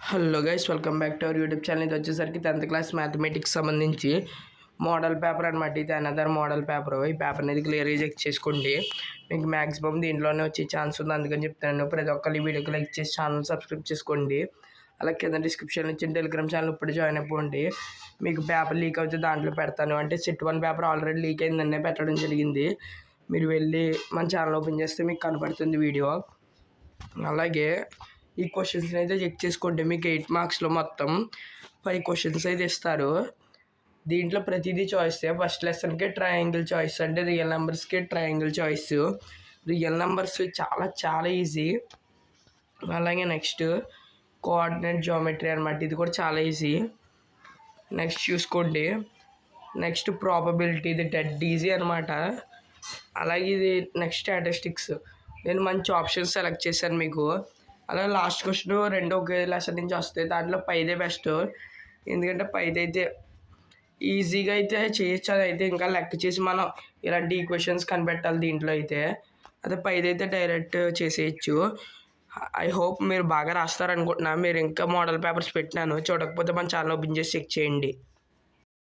Hello guys, welcome back to our YouTube channel. ఇది వచ్చేసరికి 10th class mathematics సంబంధించి model paper అనమాట. ఇది అనదర్ మోడల్ పేపర్. ఈ పేపర్ అనేది క్లియర్గా చెక్ చేసుకోండి. మీకు మ్యాక్సిమం దీంట్లోనే వచ్చే ఛాన్స్ ఉంది, అందుకని చెప్తాను. ప్రతి ఒక్కరు ఈ వీడియోకి లైక్ చేసి ఛానల్ సబ్స్క్రైబ్ చేసుకోండి. అలాగే కింద డిస్క్రిప్షన్లో ఇచ్చిన టెలిగ్రామ్ ఛానల్ ఇప్పుడు జాయిన్ అయిపోండి. మీకు పేపర్ లీక్ అవుతే దాంట్లో పెడతాను. అంటే సెట్ 1 పేపర్ ఆల్రెడీ లీక్ అయిందనే పెట్టడం జరిగింది. మీరు వెళ్ళి మన ఛానల్ ఓపెన్ చేస్తే మీకు కనపడుతుంది వీడియో. అలాగే ఈ క్వశ్చన్స్ అయితే చెక్ చేసుకోండి. మీకు 8 మార్క్స్లో మొత్తం 5 క్వశ్చన్స్ అయితే ఇస్తారు. దీంట్లో ప్రతిదీ చాయిసే. ఫస్ట్ లెసన్కి ట్రయాంగిల్ చాయిస్, అంటే రియల్ నెంబర్స్కి ట్రయాంగిల్ చాయిస్. రియల్ నెంబర్స్ చాలా చాలా ఈజీ. అలాగే నెక్స్ట్ కోఆర్డినేట్ జియోమెట్రీ అనమాట, ఇది కూడా చాలా ఈజీ. నెక్స్ట్ చూసుకోండి, నెక్స్ట్ ప్రాబబిలిటీ, ఇది డెడ్ ఈజీ అనమాట. అలాగే ఇది నెక్స్ట్ స్టాటిస్టిక్స్. నేను మంచి ఆప్షన్స్ సెలెక్ట్ చేశాను మీకు. అలాగే లాస్ట్ క్వశ్చన్ 2 ఒకే లెసన్ నుంచి వస్తాయి. దాంట్లో 5దే బెస్ట్, ఎందుకంటే 5 అయితే ఈజీగా అయితే చేయొచ్చు. అది అయితే ఇంకా లెక్క చేసి మనం ఇలాంటి ఈక్వేషన్స్ కనిపెట్టాలి దీంట్లో అయితే. అదే 5 అయితే డైరెక్ట్ చేసేయచ్చు. ఐ హోప్ మీరు బాగా రాస్తారనుకుంటున్నా. మీరు ఇంకా మోడల్ పేపర్స్ పెట్టినాను, చూడకపోతే మన ఛానల్ ఓపెన్ చేసి చెక్ చేయండి.